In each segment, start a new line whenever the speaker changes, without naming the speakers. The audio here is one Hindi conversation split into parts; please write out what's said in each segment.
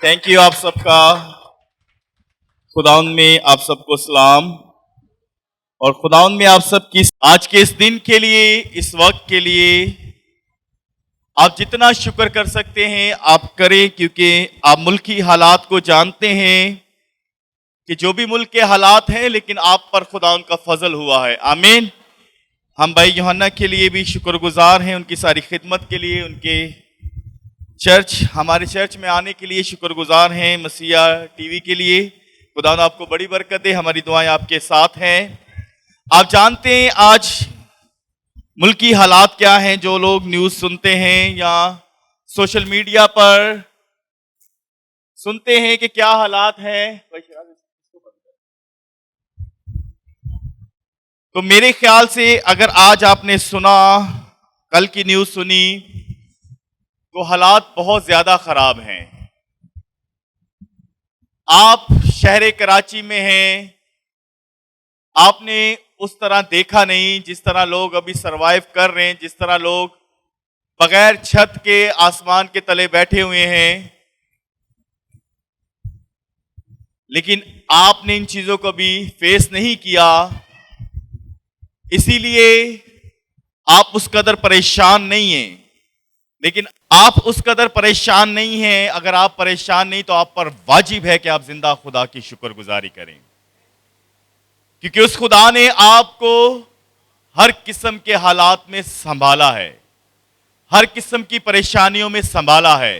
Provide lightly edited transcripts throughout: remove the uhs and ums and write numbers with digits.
थैंक यू आप सबका। खुदाउन में आप सबको सलाम और खुदाउन में आप सबकी आज के इस दिन के लिए, इस वक्त के लिए आप जितना शुक्र कर सकते हैं आप करें, क्योंकि आप मुल्क की हालात को जानते हैं कि जो भी मुल्क के हालात हैं, लेकिन आप पर खुदाउन का फजल हुआ है। आमीन। हम भाई यूहन्ना के लिए भी शुक्रगुजार हैं, उनकी सारी खिदमत के लिए, उनके हमारे चर्च में आने के लिए शुक्रगुजार हैं, मसीहा टीवी के लिए। खुदा आपको बड़ी बरकत दे, हमारी दुआएं आपके साथ हैं। आप जानते हैं आज मुल्की हालात क्या हैं। जो लोग न्यूज़ सुनते हैं या सोशल मीडिया पर सुनते हैं कि क्या हालात हैं, तो मेरे ख्याल से अगर आज आपने सुना, कल की न्यूज़ सुनी, तो हालात बहुत ज्यादा खराब हैं। आप शहर कराची में हैं, आपने उस तरह देखा नहीं जिस तरह लोग अभी सरवाइव कर रहे हैं, जिस तरह लोग बगैर छत के आसमान के तले बैठे हुए हैं। लेकिन आपने इन चीजों को भी फेस नहीं किया, इसीलिए आप उस कदर परेशान नहीं हैं। लेकिन आप उस कदर परेशान नहीं हैं। अगर आप परेशान नहीं तो आप पर वाजिब है कि आप जिंदा खुदा की शुक्रगुजारी करें, क्योंकि उस खुदा ने आपको हर किस्म के हालात में संभाला है, हर किस्म की परेशानियों में संभाला है।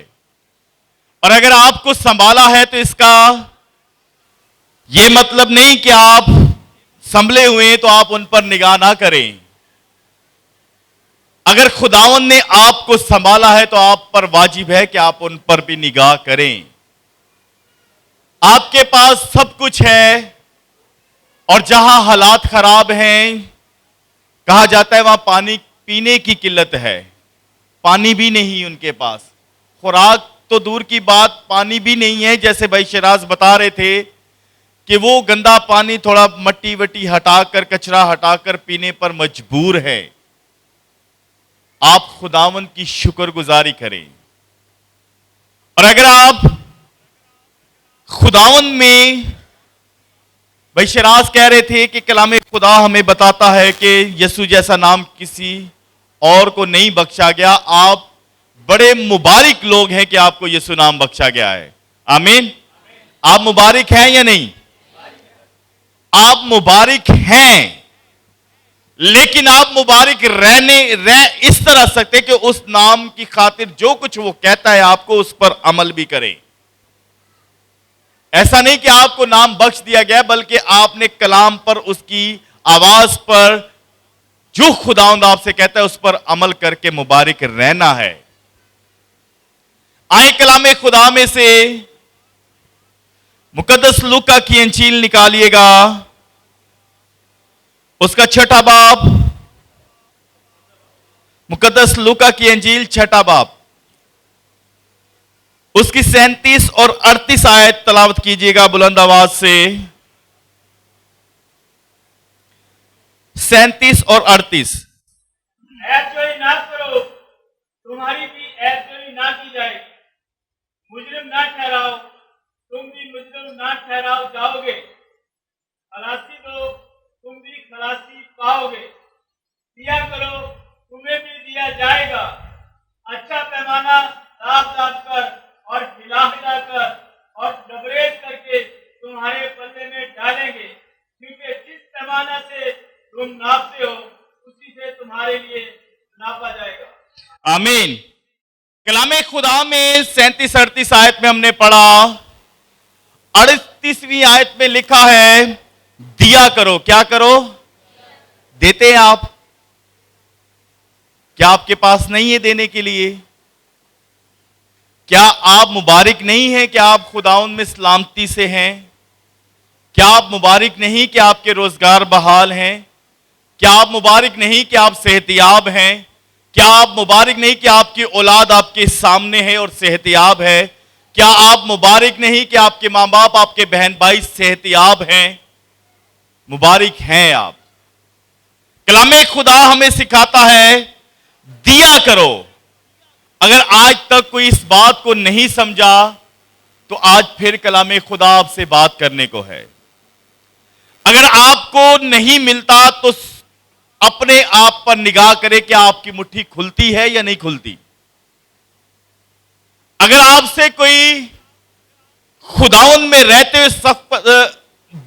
और अगर आपको संभाला है तो इसका यह मतलब नहीं कि आप संभले हुए हैं तो आप उन पर निगाह ना करें। अगर खुदावन ने आपको संभाला है तो आप पर वाजिब है कि आप उन पर भी निगाह करें। आपके पास सब कुछ है, और जहां हालात खराब हैं, कहा जाता है वहां पानी पीने की किल्लत है। पानी भी नहीं उनके पास, खुराक तो दूर की बात, पानी भी नहीं है। जैसे भाई शिराज बता रहे थे कि वो गंदा पानी थोड़ा मट्टी वट्टी हटाकर, कचरा हटाकर पीने पर मजबूर है। आप खुदावन की शुक्रगुजारी करें। और अगर आप खुदावन में, भाई शिराज कह रहे थे कि कलाम खुदा हमें बताता है कि यसु जैसा नाम किसी और को नहीं बख्शा गया। आप बड़े मुबारक लोग हैं कि आपको यसु नाम बख्शा गया है। आमीन। आप मुबारक हैं या नहीं? आप मुबारक हैं, लेकिन आप मुबारक रह इस तरह सकते कि उस नाम की खातिर जो कुछ वो कहता है आपको उस पर अमल भी करें। ऐसा नहीं कि आपको नाम बख्श दिया गया, बल्कि आपने कलाम पर, उसकी आवाज पर, जो खुदावंद आपसे कहता है उस पर अमल करके मुबारक रहना है। आए कलाम खुदा में से मुकद्दस लूका की इंजील निकालिएगा, उसका 6ठा बाब, मुकद्दस लूका की इंजील 6ठा बाब, उसकी 37 और 38 आयत तलावत कीजिएगा बुलंद आवाज से। 37 और 38।
ऐबजोई ना करो, तुम्हारी भी ऐबजोई ना की जाए। मुजरिम ना ठहराओ, तुम भी मुजरिम ना ठहराओ जाओगे। खलासी दो, तुम भी खलासी पाओगे। दिया करो, तुम्हें भी दिया जाएगा। अच्छा पैमाना दाब दाब कर और हिला हिला कर और डबरेज करके तुम्हारे पल्ले में डालेंगे, क्योंकि जिस पैमाना से तुम नापते हो उसी से तुम्हारे लिए नापा जाएगा।
आमीन। कलामे खुदा में 37-38 आयत में हमने पढ़ा, 38वीं आयत में लिखा है दिया करो। क्या करो? देते हैं आप? क्या आपके पास नहीं है देने के लिए? क्या आप मुबारक नहीं हैं कि आप खुदाउन में सलामती से हैं? क्या आप मुबारक नहीं कि आपके रोजगार बहाल हैं? क्या आप मुबारक नहीं कि आप सेहतियाब हैं? क्या आप मुबारक नहीं कि आपकी औलाद आपके सामने है और सेहतियाब है? क्या आप मुबारक नहीं कि आपके मां बाप, आपके बहन भाई सेहतियाब हैं? मुबारक हैं आप। कलामे खुदा हमें सिखाता है दिया करो। अगर आज तक कोई इस बात को नहीं समझा तो आज फिर कलाम खुदा आपसे बात करने को है। अगर आपको नहीं मिलता तो अपने आप पर निगाह करें, क्या आपकी मुट्ठी खुलती है या नहीं खुलती। अगर आपसे कोई खुदावन में रहते हुए सख्त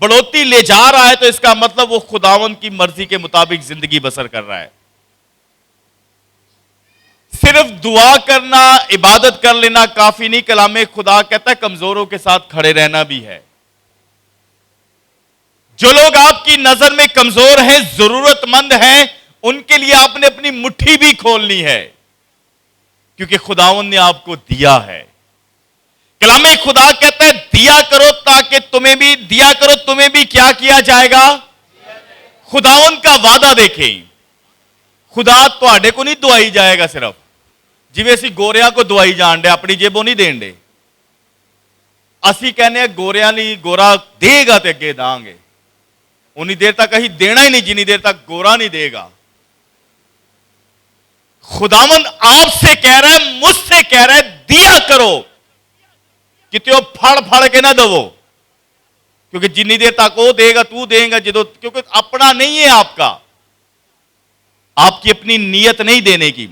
बढ़ोतरी ले जा रहा है तो इसका मतलब वो खुदावन की मर्जी के मुताबिक जिंदगी बसर कर रहा है। सिर्फ दुआ करना, इबादत कर लेना काफी नहीं। कलाम खुदा कहता है कमजोरों के साथ खड़े रहना भी है। जो लोग आपकी नजर में कमजोर हैं, जरूरतमंद हैं, उनके लिए आपने अपनी मुट्ठी भी खोलनी है, क्योंकि खुदावन ने आपको दिया है। कलाम खुदा कहता है दिया करो ताकि तुम्हें भी दिया करो, तुम्हें भी क्या किया जाएगा। खुदावन का वादा देखें, खुदा तुहाडे को नहीं दुआई जाएगा सिर्फ जिवें असीं गोरियां को दुआई जान दे, अपनी जेबों नहीं देन दे। असीं कहने गोरियां लई गोरा देगा तो अगे दांगे, उन्नी देर तक असीं देना ही नहीं जिन्नी देर तक गोरा नहीं देगा। खुदावन आपसे कह रहा है, मुझसे कह रहा है, दिया करो, किते फड़ फड़ के ना दवो, क्योंकि जिन्नी देर तक वो देगा तू देगा जो, क्योंकि अपना नहीं है आपका, आपकी अपनी नीयत नहीं देने की।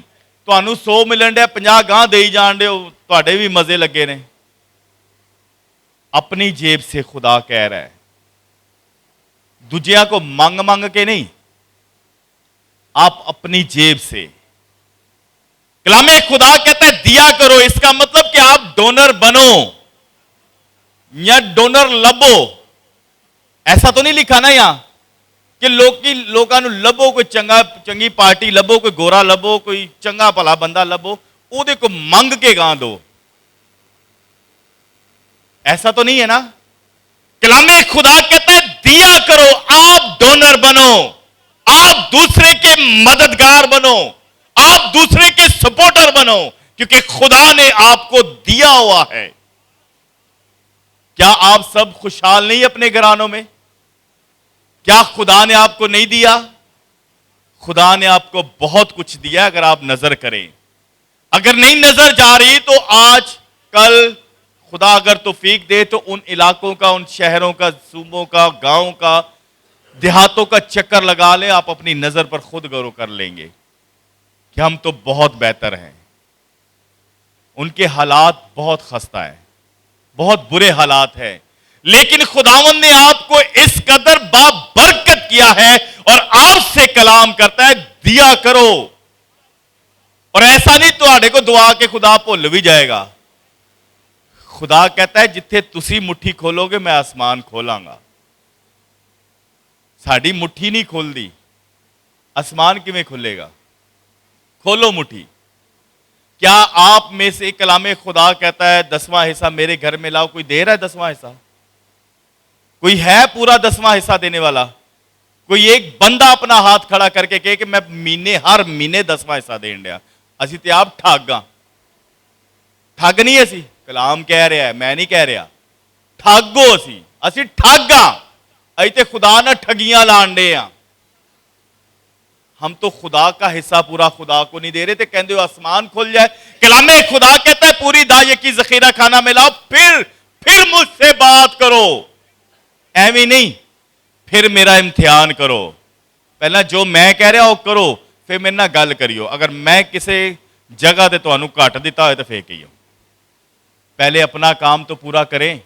ਤੁਹਾਨੂੰ 100 मिलन डे 50 गां दे जान दे, ਤੁਹਾਡੇ भी मजे लगे ने। अपनी जेब से खुदा कह रहा है, दूजिया को मंग मंग के नहीं, आप अपनी जेब से। कलामे खुदा कहता है दिया करो, इसका मतलब कि आप डोनर बनो या डोनर लबो। ऐसा तो नहीं लिखा ना यहां कि लोगों लभो, कोई चंगी पार्टी लभो, कोई गोरा लभो, कोई चंगा भला बंदा लभो, ਉਹਦੇ को मंग के गां दो। ऐसा तो नहीं है ना। कलामे खुदा कहता है दिया करो, आप डोनर बनो, आप दूसरे के मददगार बनो, आप दूसरे के सपोर्टर बनो, क्योंकि खुदा ने आपको दिया हुआ है। क्या आप सब खुशहाल नहीं अपने घरानों में? क्या खुदा ने आपको नहीं दिया? खुदा ने आपको बहुत कुछ दिया अगर आप नजर करें। अगर नहीं नजर जा रही तो आज कल खुदा अगर तौफीक दे तो उन इलाकों का, उन शहरों का, सूबों का, गांव का, देहातों का चक्कर लगा ले, आप अपनी नजर पर खुद गौर कर लेंगे कि हम तो बहुत बेहतर हैं। उनके हालात बहुत खस्ता है, बहुत बुरे हालात हैं, लेकिन खुदावन ने आपको इस कदर बाबरकत किया है और आपसे कलाम करता है दिया करो। और ऐसा नहीं तुहाडे को दुआ के खुदा भुल भी जाएगा। खुदा कहता है जिथे तुसी मुट्ठी खोलोगे मैं आसमान खोलांगा। साड़ी मुट्ठी नहीं खोलती, आसमान किवें खुलेगा? खोलो मुट्ठी। क्या आप में से कलामे खुदा कहता है 10वां हिस्सा मेरे घर में लाओ, कोई दे रहा है 10वां हिस्सा? कोई है पूरा 10वां हिस्सा देने वाला? कोई एक बंदा अपना हाथ खड़ा करके कहे कि मैं हर महीने 10वां हिस्सा देन दिया? असी तो आप ठग हाँ। ठग नहीं असी, कलाम कह रहा है, मैं नहीं कह रहा। ठगो असी ठग हाँ। अभी तो खुदा ना ठगियां लान दे आ। हम तो खुदा का हिस्सा पूरा खुदा को नहीं दे रहे थे। कहते हो आसमान खुल जाए। कलामे खुदा कहता है पूरी दाये की जखीरा खाना में लाओ, फिर मुझसे बात करो। एवं नहीं, फिर मेरा इम्तिहान करो। पहला जो मैं कह रहा वो करो, फिर मेरे ना गल करियो। अगर मैं किसी जगह से तुहानू घट दिता हो तो फिर कहियो। पहले अपना काम तो पूरा करें।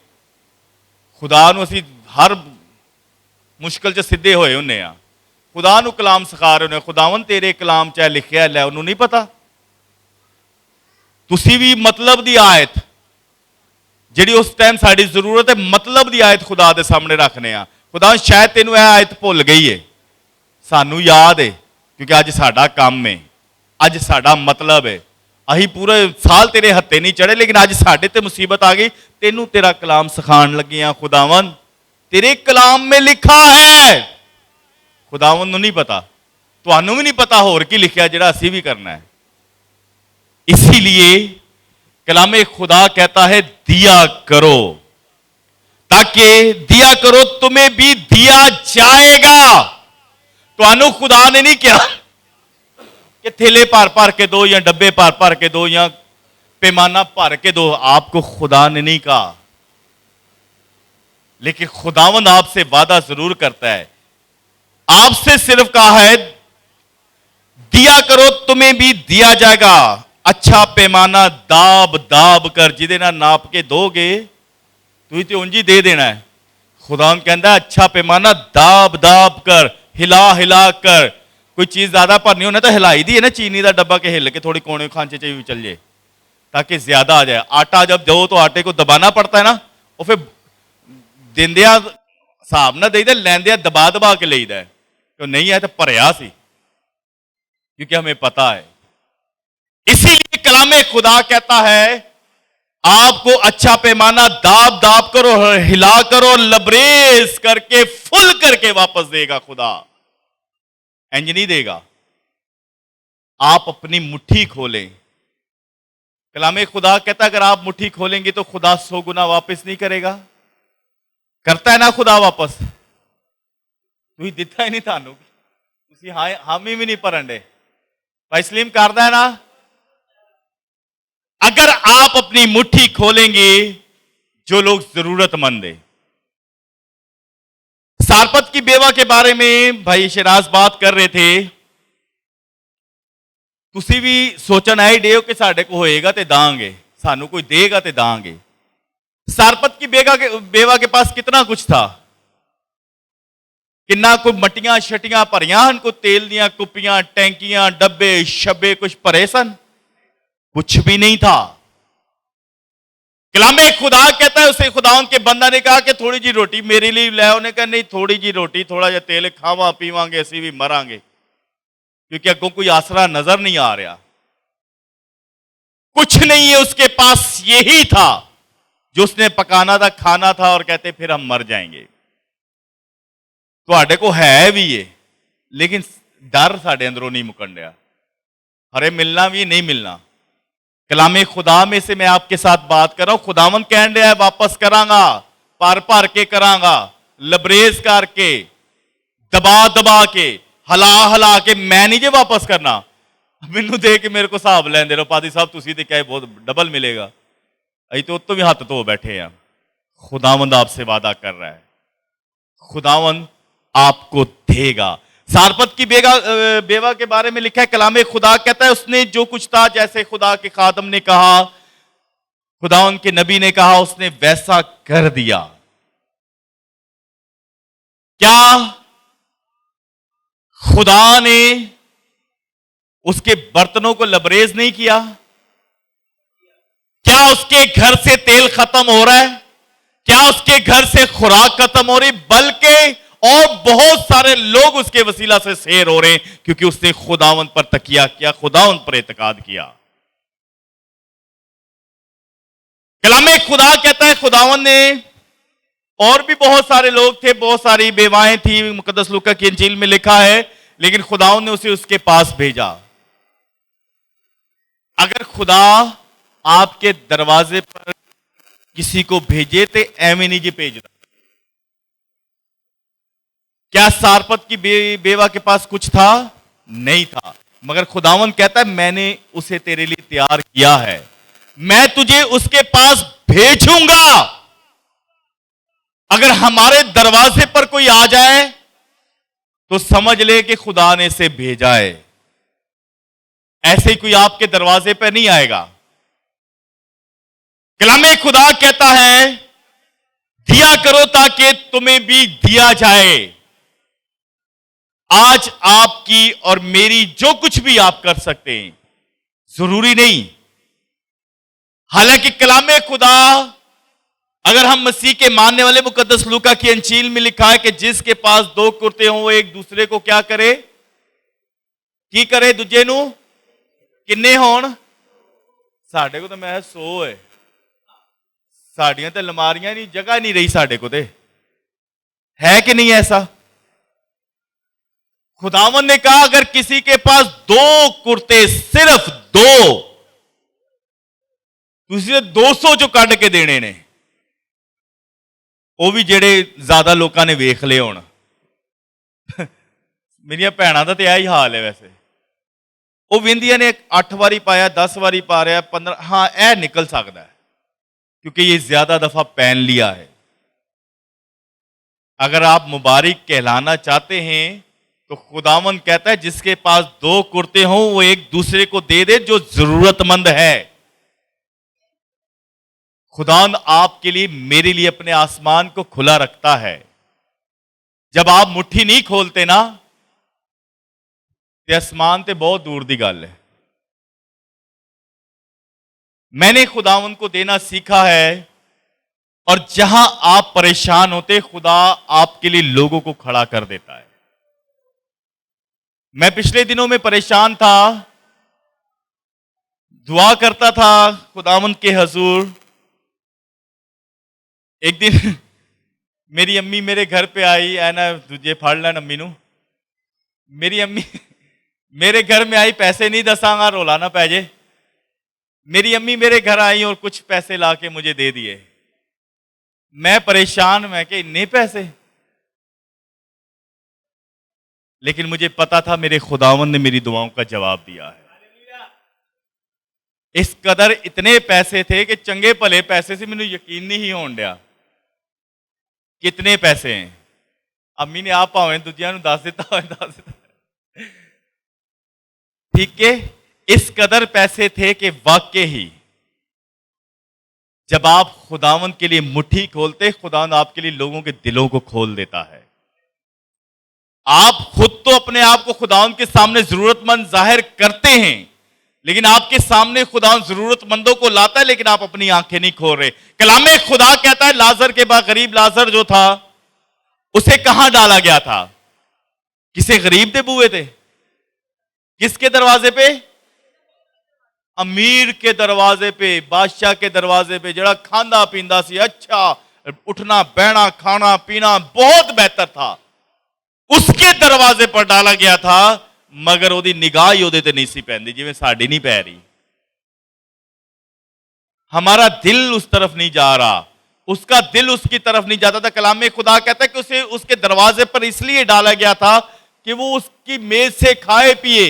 खुदा नू असीं हर मुश्किल च सीधे होए हुन्ने आ। खुदा नू कलाम सिखा रहे हो, खुदावन तेरे कलाम च लिखिया लै, उन्होंने नहीं पता? तुसी भी मतलब दी आयत जिहड़ी उस टाइम साड़ी जरूरत है, मतलब दी आयत खुदा दे सामने रखने आ। खुदा शायद तेनू यह आयत भुल गई है, सानू याद है, क्योंकि अज साडा काम है, अज साडा मतलब है। अही पूरे साल तेरे हत्थे नहीं चढ़े, लेकिन अज साडे ते मुसीबत आ गई, तेनू तेरा कलाम सिखाण लगे आ। खुदावन तेरे कलाम में लिखा है। खुदावन नू नहीं पता, तुहानू भी नहीं पता होर की लिखिया जिहड़ा असीं भी करना है। इसीलिए कलामे खुदा कहता है दिया करो, ताकि दिया करो तुम्हें भी दिया जाएगा। तुहानू खुदा ने नहीं कहा कि थैले भर भर के दो या डब्बे भर भर के दो या पैमाना भर के दो। आपको खुदा ने नहीं कहा, लेकिन खुदावंद आपसे वादा जरूर करता है। आपसे सिर्फ कहा है दिया करो तुम्हें भी दिया जाएगा, अच्छा पैमाना दाब दाब कर जिदे ना नाप के दोगे तुम तो उंजी दे देना है। खुदावंद कहता है अच्छा पैमाना दाब दाब कर, हिला हिला कर। कोई चीज ज्यादा भरनी होना तो हिलाई दी है ना, चीनी का डब्बा के हिल के थोड़ी कोने खांचे भी चल जाए ताकि ज्यादा आ जाए। आटा जब दो तो आटे को दबाना पड़ता है ना, वो फिर देंदिया हिसाब ना देईदा, लैंदिया दबा दबा के लेईदा है। तो नहीं है तो भरया सी, क्योंकि हमें पता है। इसीलिए कलामे खुदा कहता है आपको अच्छा पैमाना दाब दाब करो, हिला करो, लबरेज करके फुल करके वापस देगा खुदा। इंज नहीं देगा। आप अपनी मुट्ठी खोलें। कलामे खुदा कहता है अगर आप मुट्ठी खोलेंगे तो खुदा 100 गुना वापस नहीं करेगा। करता है ना खुदा वापस? तुम दिता ही नहीं थानू, हामी भी नहीं भरन दे। भाई सलीम करता है ना। अगर आप अपनी मुट्ठी खोलेंगे, जो लोग जरूरतमंद है। सारपत की बेवा के बारे में भाई शराज बात कर रहे थे। तुसी भी सोचना है डे कि साढ़े को होएगा तो दांगे, सानू कोई देगा तो दांगे। सारपत की बेवा के पास कितना कुछ था, किन्ना को मटियां शटियां भरियां, को तेल दियां कुपियां, टैंकियां, डब्बे शब्बे कुछ भरे सन? कुछ भी नहीं था। कलामे खुदा कहता है, उसे खुदावंद के बंदा ने कहा कि थोड़ी जी रोटी मेरे लिए ले। उन्हें कहा नहीं, थोड़ी जी रोटी थोड़ा जा तेल खावा पीवांगे असी भी मरांगे, क्योंकि अगों कोई आसरा नजर नहीं आ रहा। कुछ नहीं है उसके पास, यही था जो उसने पकाना था, खाना था, और कहते फिर हम मर जाएंगे। तो को है भी ये, लेकिन डर साढ़े अंदरों नहीं मुकन रहा। अरे मिलना भी नहीं मिलना। कलामे खुदा में से मैं आपके साथ बात कर रहा हूं। खुदावंद कह रहा है वापस करांगा, पार पार के करांगा, लबरेज करके, दबा दबा के, हला हला के। मैं नहीं जे वापस करना। मैनू दे के मेरे को हिसाब लैंदे रहो, पादी साहब तुसी ते क्या बहुत डबल मिलेगा। अभी तो उत्तों भी हाथ धो बैठे हैं। खुदावंद आपसे वादा कर रहा है, खुदावंद आपको देगा। सारपत की बेवा के बारे में लिखा है, कलामे खुदा कहता है उसने जो कुछ था, जैसे खुदा के खादम ने कहा, खुदावंद के नबी ने कहा, उसने वैसा कर दिया। क्या खुदा ने उसके बर्तनों को लबरेज नहीं किया? क्या उसके घर से तेल खत्म हो रहा है? क्या उसके घर से खुराक खत्म हो रही? बल्कि और बहुत सारे लोग उसके वसीला से शेर हो रहे हैं, क्योंकि उसने खुदावंद पर तकिया किया, खुदावंद पर एतकाद किया। कलामे खुदा कहता है खुदावंद ने, और भी बहुत सारे लोग थे, बहुत सारी बेवाएं थी, मुकद्दस लूका की इंजील में लिखा है, लेकिन खुदावंद ने उसे उसके पास भेजा। अगर खुदा आपके दरवाजे पर किसी को भेजे तो एवं नहीं जी भेजता। क्या सारपत की बेवा के पास कुछ था? नहीं था, मगर खुदावंद कहता है मैंने उसे तेरे लिए तैयार किया है, मैं तुझे उसके पास भेजूंगा। अगर हमारे दरवाजे पर कोई आ जाए तो समझ ले कि खुदा ने इसे भेजा है। ऐसे ही कोई आपके दरवाजे पर नहीं आएगा। कलामे खुदा कहता है दिया करो ताकि तुम्हें भी दिया जाए। आज आपकी और मेरी जो कुछ भी आप कर सकते हैं, जरूरी नहीं। हालांकि कलामे खुदा, अगर हम मसीह के मानने वाले, मुकद्दस लूका की इंजील में लिखा है कि जिसके पास 2 कुर्ते हों वो एक दूसरे को क्या करे? की करे? दूजे नू किन्ने होण? साढ़े को तो मैं 100 है, साड़ियां तो लमारियां नहीं, जगह नहीं रही साढ़े को। है कि नहीं ऐसा? खुदावंद ने कहा अगर किसी के पास 2 कुर्ते, सिर्फ 2, तुझे 200 जो कट के देने ने, वो भी जेड़े ज्यादा लोगों ने वेख ले होण। मेरिया भैणों का तो यही हाल है। वैसे वो विंदिया ने 8 बारी पाया, 10 बारी पा रहा, 15, हाँ यह निकल सकता है क्योंकि ये ज्यादा दफा पहन लिया है। अगर आप मुबारक कहलाना चाहते हैं तो खुदावंद कहता है जिसके पास 2 कुर्ते हों वो एक दूसरे को दे दे जो जरूरतमंद है। खुदावंद आपके लिए मेरे लिए अपने आसमान को खुला रखता है। जब आप मुट्ठी नहीं खोलते ना तो आसमान ते बहुत दूर दी गल है। मैंने खुदावंद को देना सीखा है और जहां आप परेशान होते खुदा आपके लिए लोगों को खड़ा कर देता है। मैं पिछले दिनों में परेशान था, दुआ करता था खुदावंद के हजूर। एक दिन मेरी अम्मी मेरे घर पे आई, है ना, तुझे फाड़ लेना अम्मी नू। मेरी अम्मी मेरे घर में आई, पैसे नहीं दसांगा रोला ना पै जे। मेरी अम्मी मेरे घर आई और कुछ पैसे लाके मुझे दे दिए। मैं परेशान, मैं कि इतने पैसे, लेकिन मुझे पता था मेरे खुदावंद ने मेरी दुआओं का जवाब दिया है। इस कदर इतने पैसे थे कि चंगे भले पैसे से मैंने यकीन नहीं होने दिया कितने पैसे हैं। अम्मी ने आप भावें दूजिया दस दिता। ठीक है, इस कदर पैसे थे कि वाकई ही जब आप खुदावंद के लिए मुट्ठी खोलते खुदावंद आपके लिए लोगों के दिलों को खोल देता है। आप खुद तो अपने आप को खुदावंद के सामने जरूरतमंद जाहिर करते हैं, लेकिन आपके सामने खुदावंद जरूरतमंदों को लाता है, लेकिन आप अपनी आंखें नहीं खोल रहे। कलामे खुदा कहता है लाजर के बाद गरीब लाजर जो था उसे कहां डाला गया था? किसे गरीब दे बुए थे? किसके दरवाजे पे? अमीर के दरवाजे पे, बादशाह के दरवाजे पे, जड़ा खांदा पींदा सी, अच्छा उठना बैठना खाना पीना बहुत बेहतर था, उसके दरवाजे पर डाला गया था। मगर ओदी निगाह ही ओदे ते नहीं सी पैंदी जिवें साडी नहीं पै रही। हमारा दिल उस तरफ नहीं जा रहा, उसका दिल उसकी तरफ नहीं जाता था। कलामे खुदा कहता है कि उसे उसके दरवाजे पर इसलिए डाला गया था कि वो उसकी मेज से खाए पिए,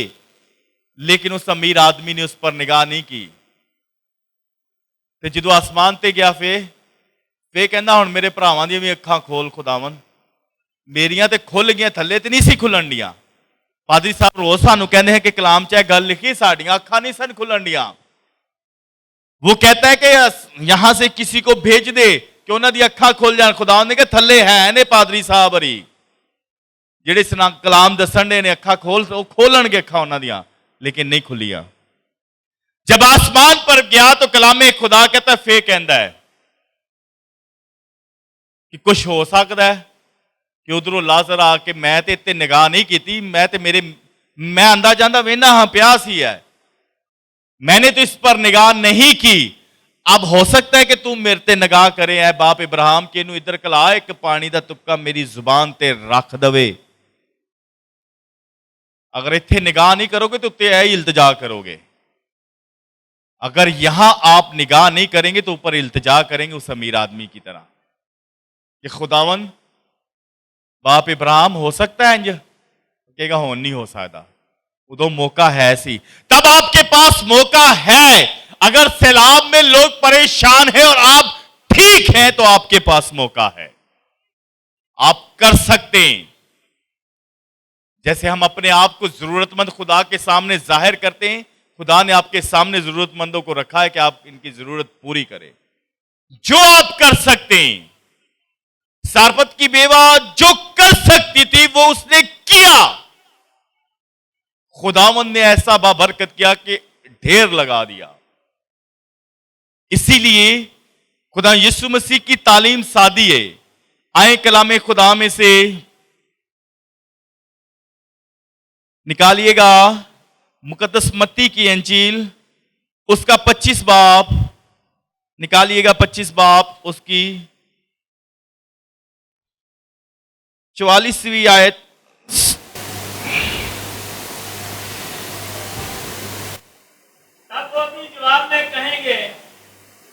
लेकिन उस अमीर आदमी ने उस पर निगाह नहीं की। तो जो आसमान ते गया फे कहना हुण मेरे भरावां दी भी अखां खोल खुदावन, मेरियां ते खुल गई, थल्ले ते नहीं सी खुलन दियां। पादरी साहब रोज सानू कहते हैं कि कलाम च गल लिखी, साडियां अखां नहीं सन खुलन दियां। वो कहता है कि यहां से किसी को भेज दे कि उन्हां दी अखां खुल जान। खुदावन ने कहा थल्ले है ने पादरी साहब हरी जेड़े कलाम दसन दे ने अखां खोलणगे अखां उन्हां दियां, लेकिन नहीं खुलियां। जब आसमान पर गया तो कलामे खुदा कहता फे कहता है कि कुछ हो सकता है कि उधरों लाजर आके मैं ते इत्ते निगाह नहीं की, मैं आंदा जांदा वेना हाँ प्यास ही है, मैंने तो इस पर निगाह नहीं की। अब हो सकता है कि तू मेरे ते निगाह करे है बाप इब्राहिम के, इनू इधर कला एक पानी का तुपका मेरी जुबान ते रख दवे। अगर इत्थे निगाह नहीं करोगे तो उत्ते ही इल्तजा करोगे। अगर यहां आप निगाह नहीं करेंगे तो ऊपर इल्तजा करेंगे उस अमीर आदमी की तरह कि खुदावन बाप इब्राहिम हो सकता है इंज कहेगा, हो नहीं हो सकता, उदो मौका है सी। तब आपके पास मौका है। अगर सैलाब में लोग परेशान हैं और आप ठीक हैं तो आपके पास मौका है, आप कर सकते हैं। जैसे हम अपने आप को जरूरतमंद खुदा के सामने जाहिर करते हैं, खुदा ने आपके सामने जरूरतमंदों को रखा है कि आप इनकी जरूरत पूरी करें। जो आप कर सकते हैं, सारपत की बेवा जो कर सकती थी वो उसने किया। खुदावंद ने ऐसा बाबरकत किया कि ढेर लगा दिया। इसीलिए खुदा यीशु मसीह की तालीम सादी है। आए कलामे खुदा में से निकालिएगा मुकद्दस मत्ती की अंजील, उसका 25 बाब निकालिएगा, 25 बाब उसकी 44वीं आयत।
तब वो भी जवाब में कहेंगे,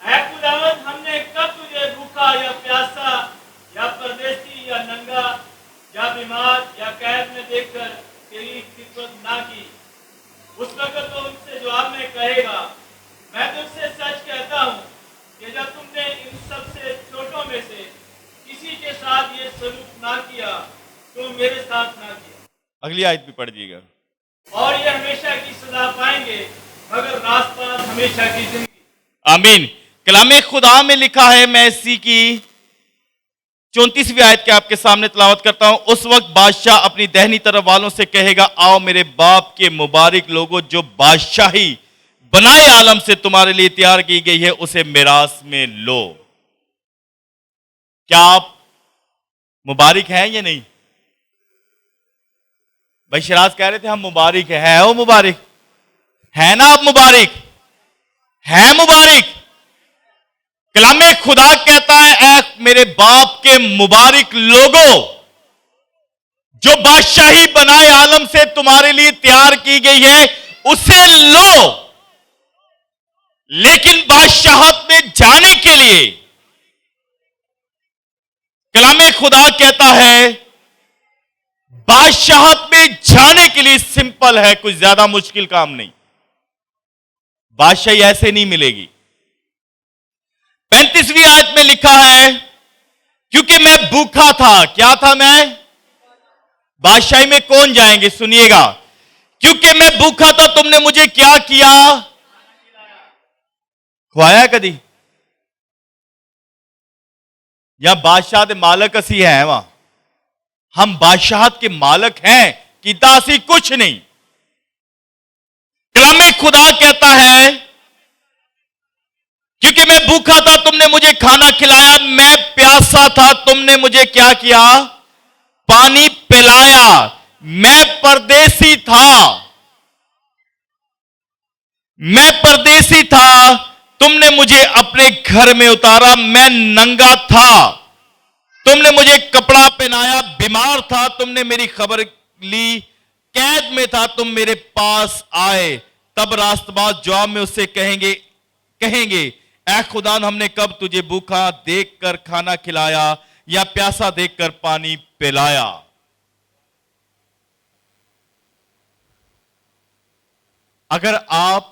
ऐ खुदावंद, हमने कब तुझे भूखा या प्यासा या परदेसी या नंगा या बीमार या कैद में देखकर तेरी खिदमत ना की? उस वक्त तो उनसे जवाब में कहेगा, मैं तुझसे सच कहता हूं कि जब तुमने इन सबसे छोटों में से किसी के साथ ये सलूक ना मेरे साथ ना किया।
अगली आयत भी पढ़ दीजिएगा।
और ये हमेशा की सजा पाएंगे, मगर रास्तबाज हमेशा की जिंदगी।
आमीन। कलामे खुदा में लिखा है, मैं इसी की 34वीं आयत के आपके सामने तिलावत करता हूं। उस वक्त बादशाह अपनी दाहिनी तरफ वालों से कहेगा, आओ मेरे बाप के मुबारक लोगों, जो बादशाही बनाए आलम से तुम्हारे लिए तैयार की गई है, उसे मिरास में लो। क्या आप मुबारक हैं या नहीं? भाई शिराज कह रहे थे हम मुबारक है वो मुबारक है ना? आप मुबारक है? मुबारक। कलामे खुदा कहता है, ऐ मेरे बाप के मुबारक लोगों, जो बादशाही बनाए आलम से तुम्हारे लिए तैयार की गई है, उसे लो। लेकिन बादशाहत में जाने के लिए कलामे खुदा कहता है, बादशाहत में जाने के लिए सिंपल है, कुछ ज्यादा मुश्किल काम नहीं। बादशाही ऐसे नहीं मिलेगी। 35वीं आयत में लिखा है, क्योंकि मैं भूखा था। क्या था मैं? बादशाही में कौन जाएंगे? सुनिएगा। क्योंकि मैं भूखा था, तुमने मुझे क्या किया? खुआया कदी? या बादशाह के मालक असी हैं? वहां हम बादशाहत के मालक हैं कि दासी? कुछ नहीं। कलामे खुदा कहता है, क्योंकि मैं भूखा था, तुमने मुझे खाना खिलाया, मैं प्यासा था, तुमने मुझे क्या किया? पानी पिलाया। मैं परदेसी था, तुमने मुझे अपने घर में उतारा। मैं नंगा था, तुमने मुझे कपड़ा पहनाया। बीमार था, तुमने मेरी खबर ली। कैद में था, तुम मेरे पास आए। तब रास्तबाज जवाब में उससे कहेंगे, ऐ खुदा, हमने कब तुझे भूखा देखकर खाना खिलाया या प्यासा देखकर पानी पिलाया? अगर आप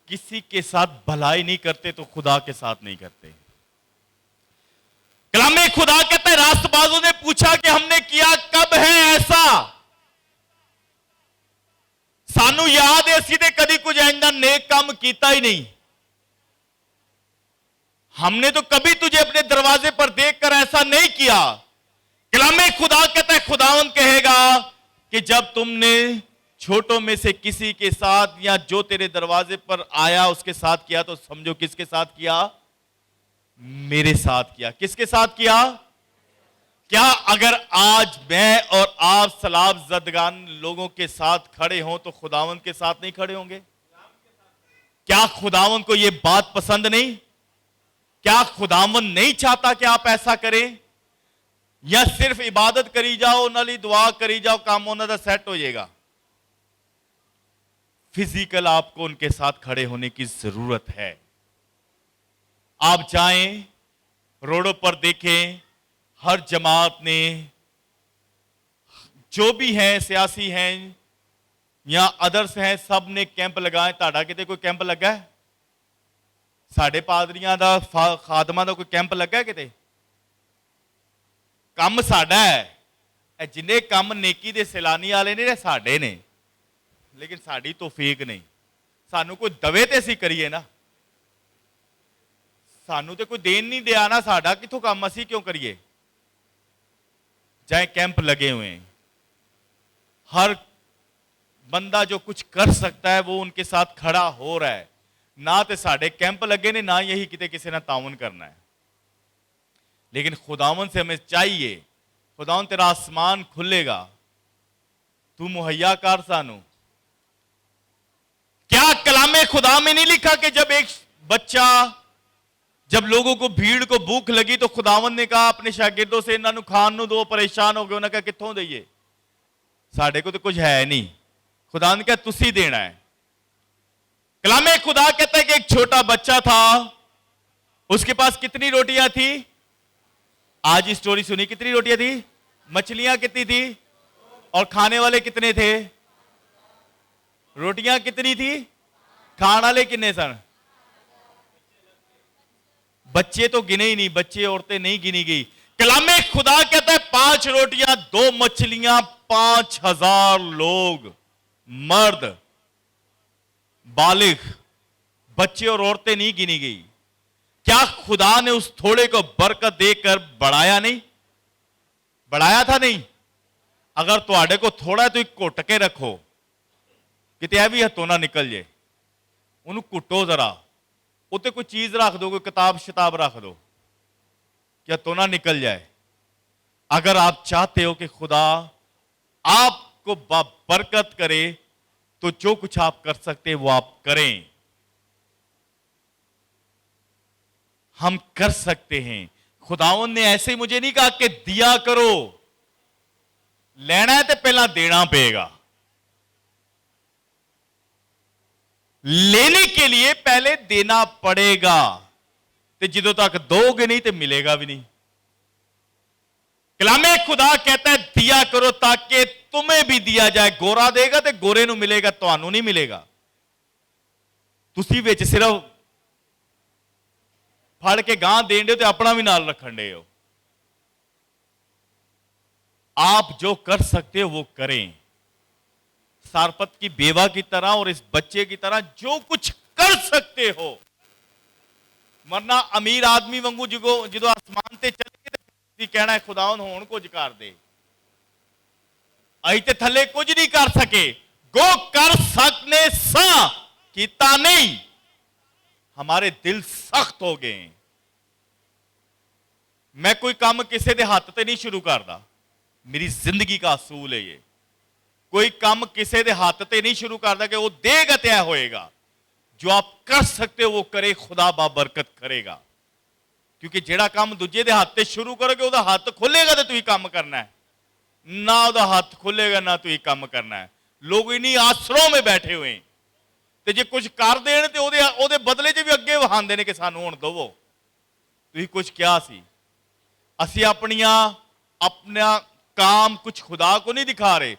किसी के साथ भलाई नहीं करते तो खुदा के साथ नहीं करते। कलामे खुदा कहते हैं, रास्तबाजों ने पूछा कि हमने किया कब है ऐसा? सानू याद है, असी ते कदी कुछ ऐसा नेक काम किया ही नहीं। हमने तो कभी तुझे अपने दरवाजे पर देखकर ऐसा नहीं किया। कलामे खुदा कहता है, खुदावंद कहेगा कि जब तुमने छोटों में से किसी के साथ या जो तेरे दरवाजे पर आया उसके साथ किया, तो समझो किसके साथ किया? मेरे साथ किया। किसके साथ किया? क्या अगर आज मैं और आप सलाब जदगान लोगों के साथ खड़े हों तो खुदावंद के साथ नहीं खड़े होंगे? क्या खुदावंद को यह बात पसंद नहीं? क्या खुदावंद नहीं चाहता कि आप ऐसा करें? या सिर्फ इबादत करी जाओ, नाली दुआ करी जाओ, काम उन्होंने सेट हो जाएगा? फिजिकल आपको उनके साथ खड़े होने की जरूरत है। आप जाएं, रोडों पर देखें, हर जमात ने, जो भी हैं, सियासी हैं या अदर्स हैं, सब ने कैंप लगाए। ताड़ा किते कोई कैंप लगा है? साढ़े पादरियां दा, खादमा दा कोई कैंप लगा है किते? काम साडा है। जिन्हें काम नेकी दे सैलानी वाले ने साडे ने, लेकिन साड़ी तो फेक नहीं। सानू कोई दवे ते असी करिए ना, सानू तो कोई देन नहीं दिया ना, साडा किथों काम असी क्यों करिए? चाहे कैंप लगे हुए हैं, हर बंदा जो कुछ कर सकता है वो उनके साथ खड़ा हो रहा है। ना तो साडे कैंप लगे ने, ना यही किते किसी ने ताउन करना है। लेकिन खुदावन से हमें चाहिए, खुदावन तेरा आसमान खुलेगा, तू मुहैया कर सानू। क्या कलामे खुदा में नहीं लिखा कि जब एक बच्चा, जब लोगों को, भीड़ को भूख लगी तो खुदावन ने कहा अपने शागिर्दों से, इन्होंने खान नू दो। परेशान हो गए, उन्होंने कहा कित्थों दईए, साढ़े को तो कुछ है नहीं। खुदा ने कहा तुसी देना है। कलामे खुदा कहता है कि एक छोटा बच्चा था, उसके पास कितनी रोटियां थी? आज स्टोरी सुनी, कितनी रोटियां थी? मछलियां कितनी थी? और खाने वाले कितने थे? रोटियां कितनी थी? खाने वाले कितने सन? बच्चे तो गिने ही नहीं, बच्चे औरतें नहीं गिनी गई। कलामे खुदा कहता है 5 रोटियां 2 मछलियां 5,000 लोग, मर्द, बालिग, बच्चे और औरतें नहीं गिनी गई। क्या खुदा ने उस थोड़े को बरकत देकर बढ़ाया नहीं? बढ़ाया था नहीं? अगर तुहाडे को थोड़ा है तो एक घुट के रखो, किते यह भी हथों ना निकल जाए। उन्होंने घुटो जरा, उत्ते कोई चीज रख दो, कोई किताब शिताब रख दो कि हथों ना निकल जाए। अगर आप चाहते हो कि खुदा आपको बरकत करे तो जो कुछ आप कर सकते हैं वो आप करें। हम कर सकते हैं। खुदावन ने ऐसे ही मुझे नहीं कहा कि दिया करो, लेना है तो पहला देना पेगा। लेने के लिए पहले देना पड़ेगा, तो जिदों तक दोगे नहीं तो मिलेगा भी नहीं। कलामे खुदा कहता है दिया करो ताकि तुम्हें भी दिया जाए। गोरा देगा तो गोरे नू मिलेगा, तुहानू नहीं मिलेगा। तुसी विच सिर्फ फड़ के गां देन दे तो अपना भी नाल रखन दे हो। आप जो कर सकते हो वो करें। सारपत की बेवा की तरह और इस बच्चे की तरह जो कुछ कर सकते हो। वरना अमीर आदमी वांगू जो आसमान ते चले तो कहना है खुदावन होण कुछ कर दे। अही ते थले कुछ नहीं कर सके। गो कर सकने सा कीता नहीं, हमारे दिल सख्त हो गए। मैं कोई काम किसी के हाथ से नहीं शुरू करता, मेरी जिंदगी का असूल है ये। कोई काम किसी के हाथ से नहीं शुरू करता कि वो देगा तय होएगा। जो आप कर सकते हो वो करे, खुदा बाबरकत करेगा। क्योंकि जेड़ा काम दूजे के हाथ से शुरू करोगे वह हाथ खुलेगा तो तुम काम करना है, ना वह हाथ खुलेगा ना तुम काम करना है। लोग इन्हीं आसरों में बैठे हुए हैं, तो जे कुछ कर देन तो ओदे बदले च भी अगे वहांदे ने कि सानू हुण दवो। तुसीं कुछ क्या सी, असीं अपना काम कुछ खुदा को नहीं दिखा रहे।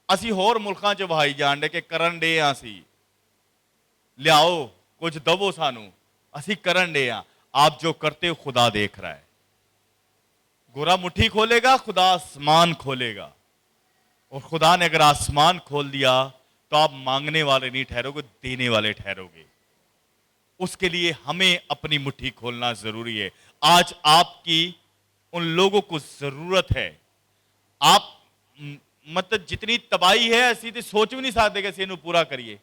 असीं होर मुल्कां च वहाई जाण दे कि करन दे आ, असीं लियाओ कुछ दवो सानू, असीं करन दे आ। आप जो करते हो खुदा देख रहा है। गोरा मुट्ठी खोलेगा, खुदा आसमान खोलेगा। और खुदा ने अगर आसमान खोल दिया तो आप मांगने वाले नहीं ठहरोगे, देने वाले ठहरोगे। उसके लिए हमें अपनी मुट्ठी खोलना जरूरी है। आज आपकी उन लोगों को जरूरत है। आप मतलब जितनी तबाही है ऐसी तो सोच भी नहीं सकते कि इसे पूरा करिए,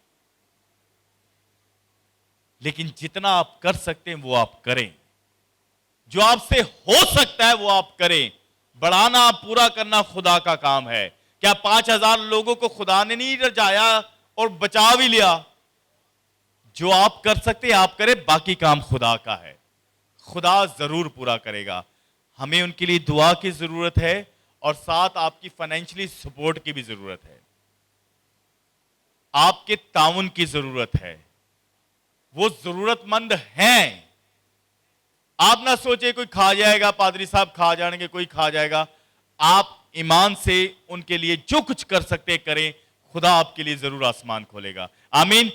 लेकिन जितना आप कर सकते हैं वो आप करें। जो आपसे हो सकता है वो आप करें। बढ़ाना, पूरा करना खुदा का काम है। क्या 5,000 लोगों को खुदा ने नहीं रजाया और बचा भी लिया? जो आप कर सकते हैं आप करें, बाकी काम खुदा का है। खुदा जरूर पूरा करेगा। हमें उनके लिए दुआ की जरूरत है और साथ आपकी फाइनेंशियली सपोर्ट की भी जरूरत है। आपके ताउन की जरूरत है। वो जरूरतमंद हैं। आप ना सोचे कोई खा जाएगा, पादरी साहब खा जाएंगे, कोई खा जाएगा। आप ईमान से उनके लिए जो कुछ कर सकते करें, खुदा आपके लिए जरूर आसमान खोलेगा। आमीन।